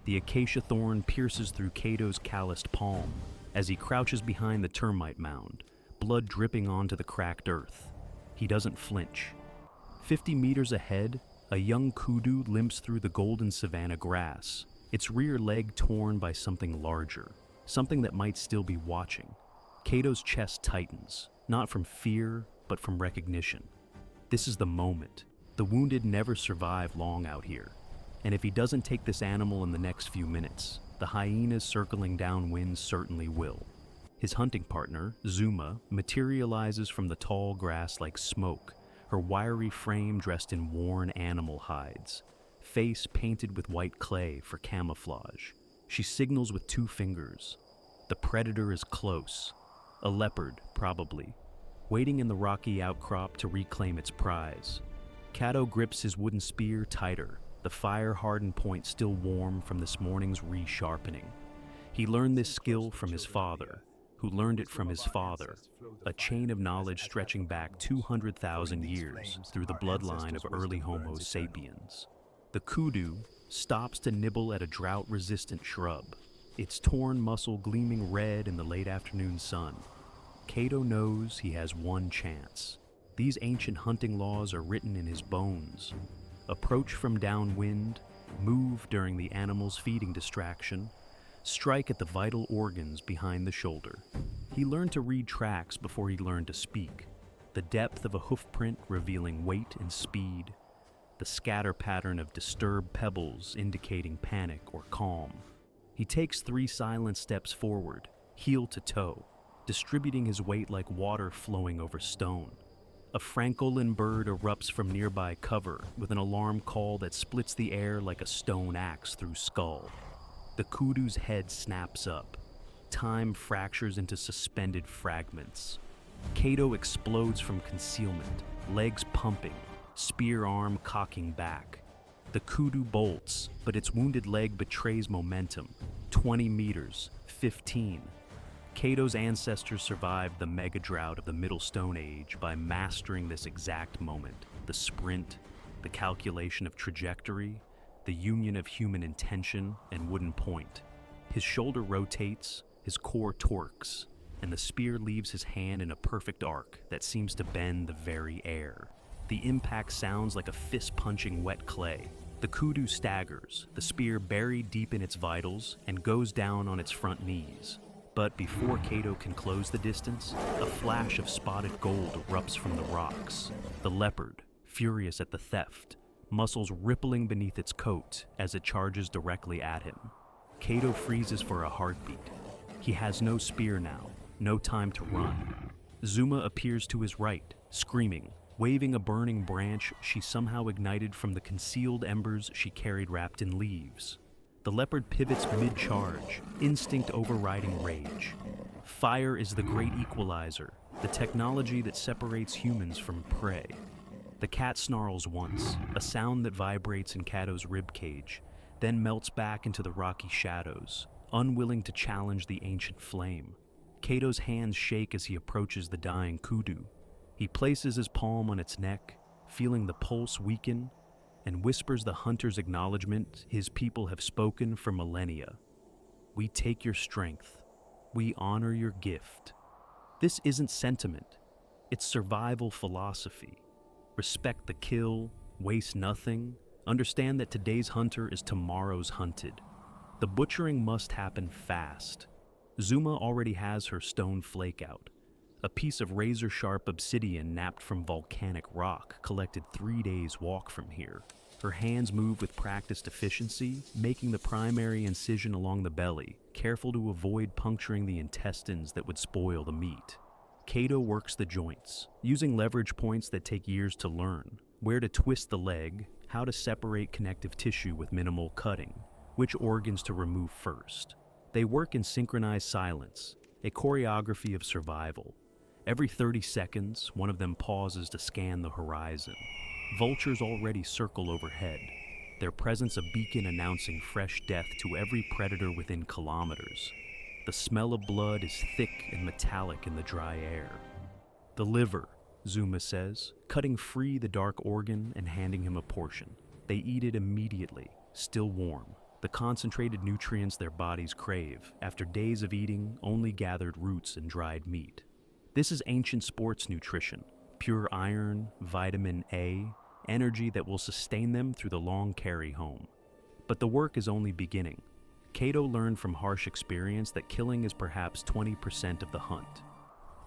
The acacia thorn pierces through Kato's calloused palm as he crouches behind the termite mound, blood dripping onto the cracked earth. He doesn't flinch. 50 meters ahead, a young kudu limps through the golden savanna grass, its rear leg torn by something larger, something that might still be watching. Kato's chest tightens, not from fear, but from recognition. This is the moment. The wounded never survive long out here. And if he doesn't take this animal in the next few minutes, the hyenas circling downwind certainly will. His hunting partner, Zuma, materializes from the tall grass like smoke, her wiry frame dressed in worn animal hides, face painted with white clay for camouflage. She signals with 2 fingers. The predator is close. A leopard, probably, waiting in the rocky outcrop to reclaim its prize. Kato grips his wooden spear tighter, the fire-hardened point still warm from this morning's resharpening. He learned this skill from his father, who learned it from his father, a chain of knowledge stretching back 200,000 years through the bloodline of early Homo sapiens. The kudu stops to nibble at a drought-resistant shrub, its torn muscle gleaming red in the late afternoon sun. Kato knows he has one chance. These ancient hunting laws are written in his bones. Approach from downwind, move during the animal's feeding distraction, strike at the vital organs behind the shoulder. He learned to read tracks before he learned to speak. The depth of a hoofprint revealing weight and speed, the scatter pattern of disturbed pebbles indicating panic or calm. He takes 3 silent steps forward, heel to toe, distributing his weight like water flowing over stone. A francolin bird erupts from nearby cover with an alarm call that splits the air like a stone axe through skull. The kudu's head snaps up. Time fractures into suspended fragments. Kato explodes from concealment, legs pumping, spear arm cocking back. The kudu bolts, but its wounded leg betrays momentum. 20 meters, 15. Kato's ancestors survived the mega drought of the Middle Stone Age by mastering this exact moment, the sprint, the calculation of trajectory, the union of human intention and wooden point. His shoulder rotates, his core torques, and the spear leaves his hand in a perfect arc that seems to bend the very air. The impact sounds like a fist punching wet clay. The kudu staggers, the spear buried deep in its vitals, and goes down on its front knees. But before Kato can close the distance, a flash of spotted gold erupts from the rocks. The leopard, furious at the theft, muscles rippling beneath its coat as it charges directly at him. Kato freezes for a heartbeat. He has no spear now, no time to run. Zuma appears to his right, screaming, waving a burning branch she somehow ignited from the concealed embers she carried wrapped in leaves. The leopard pivots mid-charge, instinct overriding rage. Fire is the great equalizer, the technology that separates humans from prey. The cat snarls once, a sound that vibrates in Kato's ribcage, then melts back into the rocky shadows, unwilling to challenge the ancient flame. Kato's hands shake as he approaches the dying kudu. He places his palm on its neck, feeling the pulse weaken, and whispers the hunter's acknowledgement his people have spoken for millennia. We take your strength. We honor your gift. This isn't sentiment. It's survival philosophy. Respect the kill, waste nothing. Understand that today's hunter is tomorrow's hunted. The butchering must happen fast. Zuma already has her stone flake out. A piece of razor-sharp obsidian napped from volcanic rock collected 3 days' walk from here. Her hands move with practiced efficiency, making the primary incision along the belly, careful to avoid puncturing the intestines that would spoil the meat. Kato works the joints, using leverage points that take years to learn, where to twist the leg, how to separate connective tissue with minimal cutting, which organs to remove first. They work in synchronized silence, a choreography of survival. Every 30 seconds, one of them pauses to scan the horizon. Vultures already circle overhead, their presence a beacon announcing fresh death to every predator within kilometers. The smell of blood is thick and metallic in the dry air. The liver, Zuma says, cutting free the dark organ and handing him a portion. They eat it immediately, still warm, the concentrated nutrients their bodies crave after days of eating only gathered roots and dried meat. This is ancient sports nutrition, pure iron, vitamin A, energy that will sustain them through the long carry home. But the work is only beginning. Kato learned from harsh experience that killing is perhaps 20% of the hunt.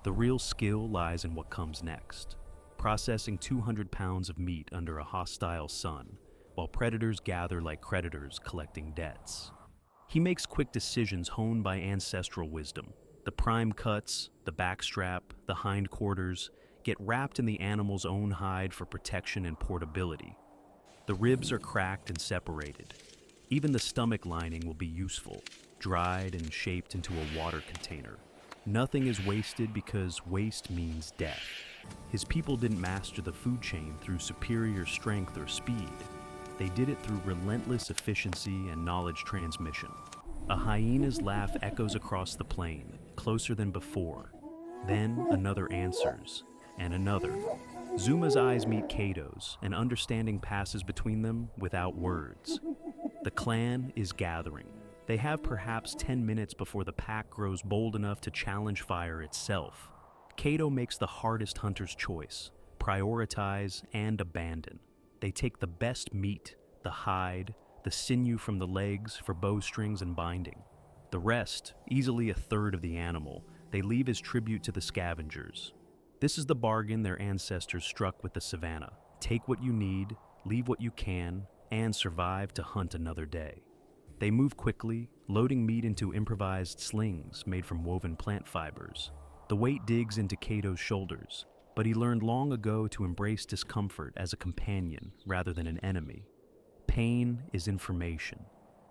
The real skill lies in what comes next, processing 200 pounds of meat under a hostile sun, while predators gather like creditors collecting debts. He makes quick decisions honed by ancestral wisdom. The prime cuts, the backstrap, the hindquarters get wrapped in the animal's own hide for protection and portability. The ribs are cracked and separated. Even the stomach lining will be useful, dried and shaped into a water container. Nothing is wasted because waste means death. His people didn't master the food chain through superior strength or speed. They did it through relentless efficiency and knowledge transmission. A hyena's laugh echoes across the plain, closer than before. Then another answers, and another. Zuma's eyes meet Kato's, and understanding passes between them without words. The clan is gathering. They have perhaps 10 minutes before the pack grows bold enough to challenge fire itself. Kato makes the hardest hunter's choice, prioritize and abandon. They take the best meat, the hide, the sinew from the legs for bowstrings and binding. The rest, easily a third of the animal, they leave as tribute to the scavengers. This is the bargain their ancestors struck with the savanna. Take what you need, leave what you can, and survive to hunt another day. They move quickly, loading meat into improvised slings made from woven plant fibers. The weight digs into Kato's shoulders, but he learned long ago to embrace discomfort as a companion rather than an enemy. Pain is information.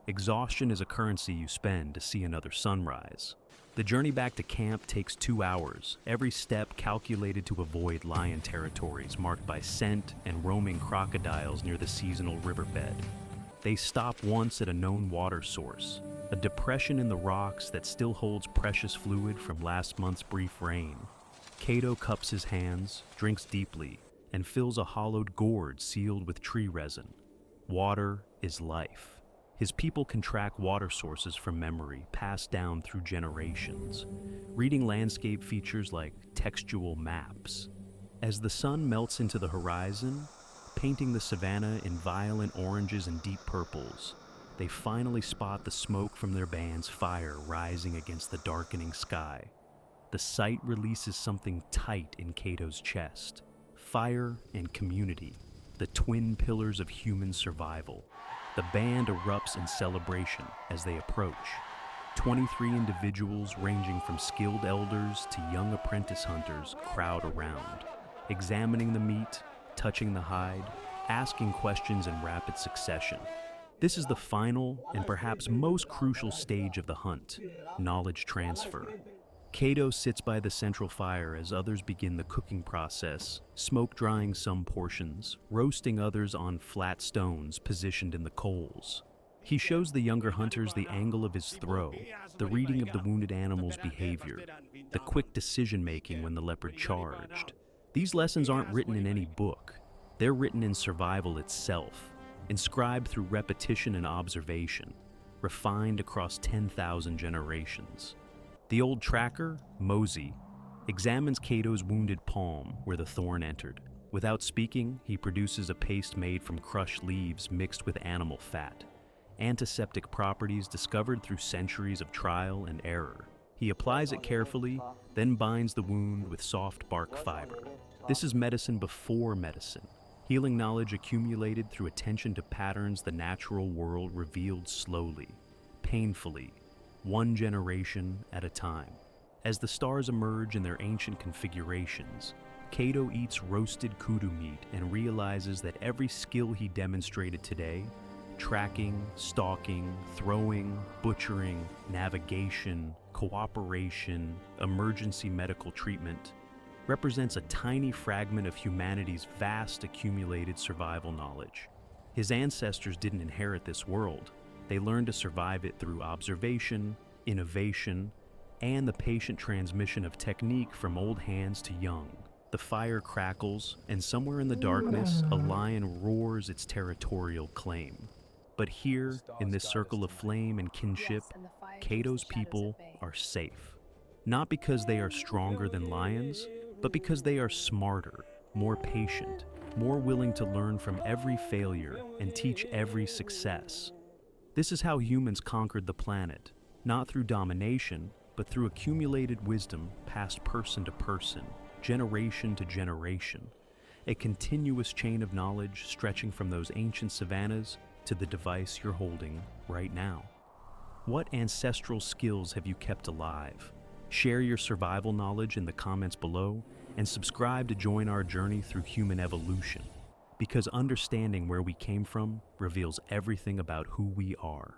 Exhaustion is a currency you spend to see another sunrise. The journey back to camp takes 2 hours, every step calculated to avoid lion territories marked by scent and roaming crocodiles near the seasonal riverbed. They stop once at a known water source, a depression in the rocks that still holds precious fluid from last month's brief rain. Kato cups his hands, drinks deeply, and fills a hollowed gourd sealed with tree resin. Water is life. His people can track water sources from memory, passed down through generations, reading landscape features like textual maps. As the sun melts into the horizon, painting the savanna in violent oranges and deep purples, they finally spot the smoke from their band's fire rising against the darkening sky. The sight releases something tight in Kato's chest. Fire and community, the twin pillars of human survival. The band erupts in celebration as they approach. 23 individuals ranging from skilled elders to young apprentice hunters crowd around, examining the meat, touching the hide, asking questions in rapid succession. This is the final and perhaps most crucial stage of the hunt, knowledge transfer. Kato sits by the central fire as others begin the cooking process, smoke drying some portions, roasting others on flat stones positioned in the coals. He shows the younger hunters the angle of his throw, the reading of the wounded animal's behavior, the quick decision-making when the leopard charged. These lessons aren't written in any book. They're written in survival itself, inscribed through repetition and observation, refined across 10,000 generations. The old tracker, Mosey, examines Kato's wounded palm where the thorn entered. Without speaking, he produces a paste made from crushed leaves mixed with animal fat, antiseptic properties discovered through centuries of trial and error. He applies it carefully, then binds the wound with soft bark fiber. This is medicine before medicine, healing knowledge accumulated through attention to patterns the natural world revealed slowly, painfully, one generation at a time. As the stars emerge in their ancient configurations, Kato eats roasted kudu meat and realizes that every skill he demonstrated today, tracking, stalking, throwing, butchering, navigation, cooperation, emergency medical treatment, represents a tiny fragment of humanity's vast accumulated survival knowledge. His ancestors didn't inherit this world. They learned to survive it through observation, innovation, and the patient transmission of technique from old hands to young. The fire crackles, and somewhere in the darkness, a lion roars its territorial claim. But here, in this circle of flame and kinship, Cato's people are safe. Not because they are stronger than lions, but because they are smarter, more patient, more willing to learn from every failure and teach every success. This is how humans conquered the planet, not through domination, but through accumulated wisdom passed person to person, generation to generation. A continuous chain of knowledge stretching from those ancient savannas to the device you're holding right now. What ancestral skills have you kept alive? Share your survival knowledge in the comments below and subscribe to join our journey through human evolution, because understanding where we came from reveals everything about who we are.